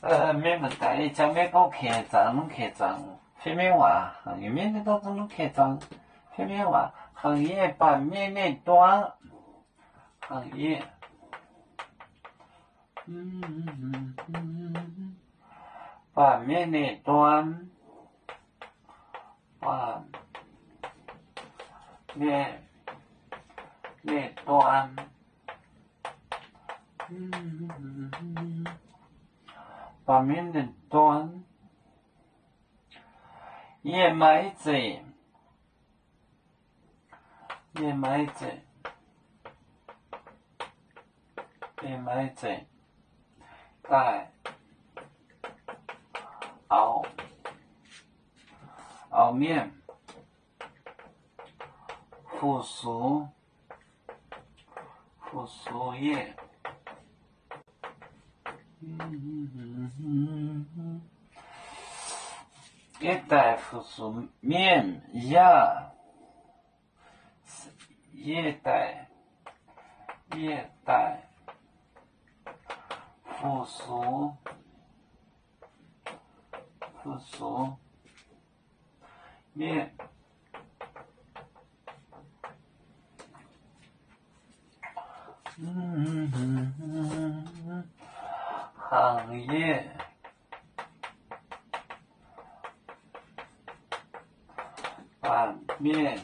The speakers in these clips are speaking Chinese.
免问题，将免讲客庄，拢客庄，片面话，有面的都拢客庄，片面话，行业版面那端，行业，版面那端，版面那端，版面那端，燕麦子，燕麦子，燕麦子，带熬面，附属业，一带附属面呀，一带附属面，行业版面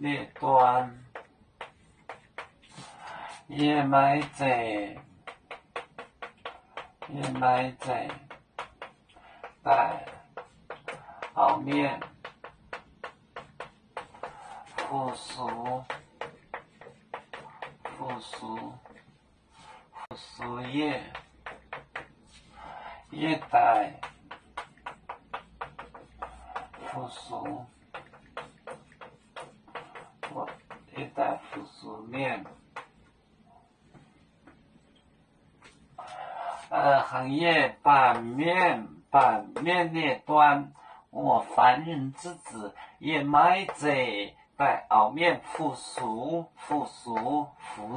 列端，燕麦子，带熬面，附属业，一带附属面，行业版面列端，我凡人之子，燕麦子带熬面附属服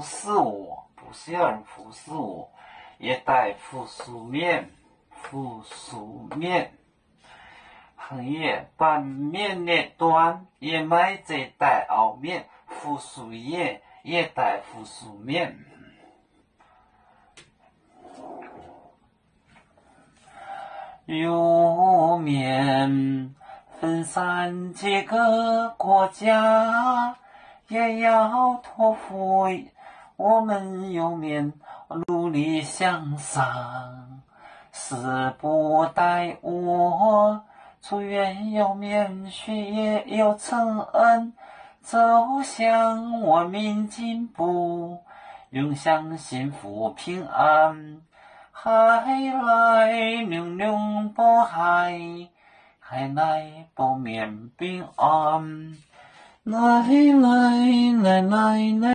侍我，不是有人服侍我，也带附属面，行业版面列端，燕麦子带熬面附属业，也带附属面。有面分散几个国家，也要托付我们有面努力向上，誓不待我出院有面学业有承恩，走向文明进步，永享幸福平安。海来娘娘保海，海来保面平安。来来来来来。